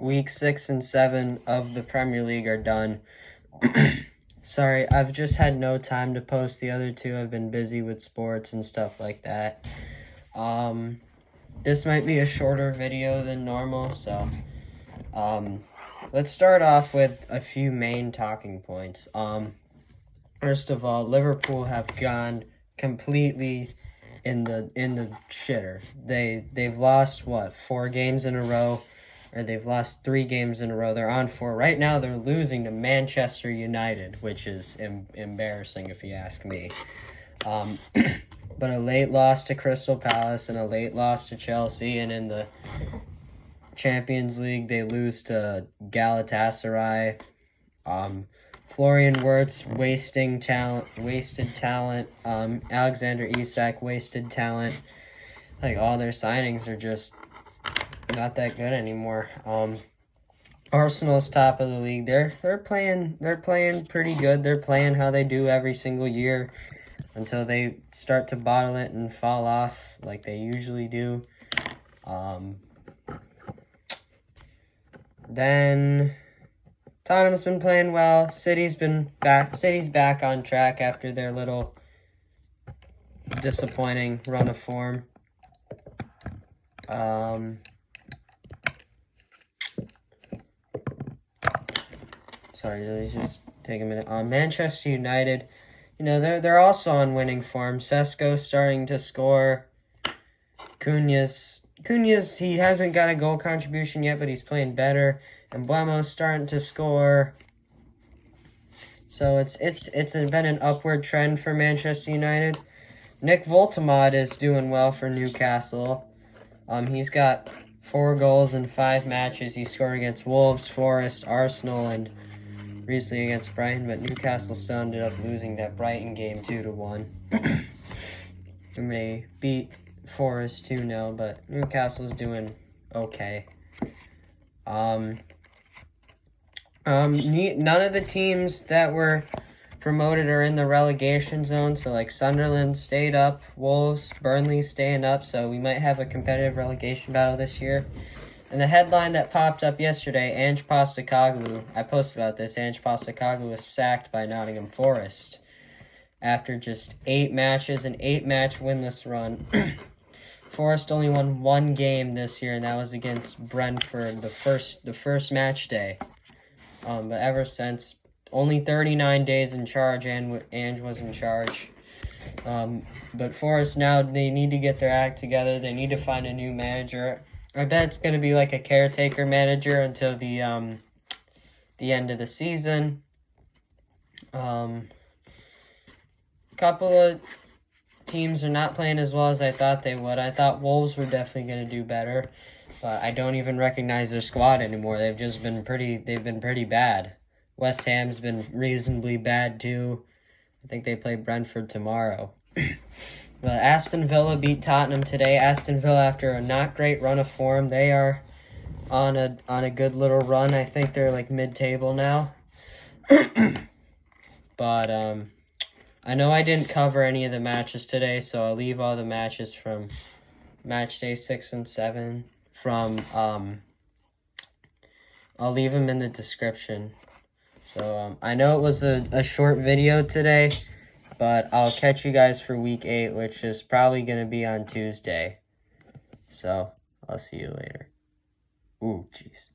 week 6 and 7 of the Premier League are done. Sorry, I've just had no time to post the other two. I've been busy with sports and stuff like that. This might be a shorter video than normal, so let's start off with a few main talking points. First of all, Liverpool have gone completely in the shitter. They've lost 4 games in a row, or they've lost 3 games in a row. They're on 4 right now. They're losing to Manchester United, which is embarrassing if you ask me. But a late loss to Crystal Palace and a late loss to Chelsea, and in the Champions League they lose to Galatasaray. Florian Wirtz wasted talent. Alexander Isak wasted talent. Like, all their signings are just not that good anymore. Arsenal's top of the league. They're playing pretty good. They're playing how they do every single year until they start to bottle it and fall off like they usually do. Then Tottenham's been playing well. City's back on track after their little disappointing run of form. Sorry, let me just take a minute. Manchester United, they're also on winning form. Sesko's starting to score. Cunha's, he hasn't got a goal contribution yet, but he's playing better. And Mbeumo's starting to score. So it's been an upward trend for Manchester United. Nick Voltemade is doing well for Newcastle. He's got 4 goals in 5 matches. He scored against Wolves, Forest, Arsenal, and recently against Brighton, but Newcastle still ended up losing that Brighton game 2-1. And they beat Forest 2-0, but Newcastle's doing okay. None of the teams that were promoted are in the relegation zone, so like Sunderland stayed up, Wolves, Burnley staying up, so we might have a competitive relegation battle this year. And the headline that popped up yesterday, Ange Postecoglou, I posted about this, Ange Postecoglou was sacked by Nottingham Forest after just 8 matches, an 8-match winless run. Forest only won 1 game this year, and that was against Brentford, the first match day. But ever since, only 39 days in charge, and Ange was in charge. But Forest now, they need to get their act together. They need to find a new manager. I bet it's going to be like a caretaker manager until the end of the season. Couple of teams are not playing as well as I thought they would. I thought Wolves were definitely going to do better, but I don't even recognize their squad anymore. They've been pretty bad. West Ham's been reasonably bad too. I think they play Brentford tomorrow. But Aston Villa beat Tottenham today. Aston Villa, after a not great run of form, they are on a good little run. I think they're like mid-table now. But I know I didn't cover any of the matches today, so I'll leave all the matches from match day 6 and 7 I'll leave them in the description. So I know it was a short video today, but I'll catch you guys for week 8, which is probably going to be on Tuesday. So I'll see you later. Ooh, jeez.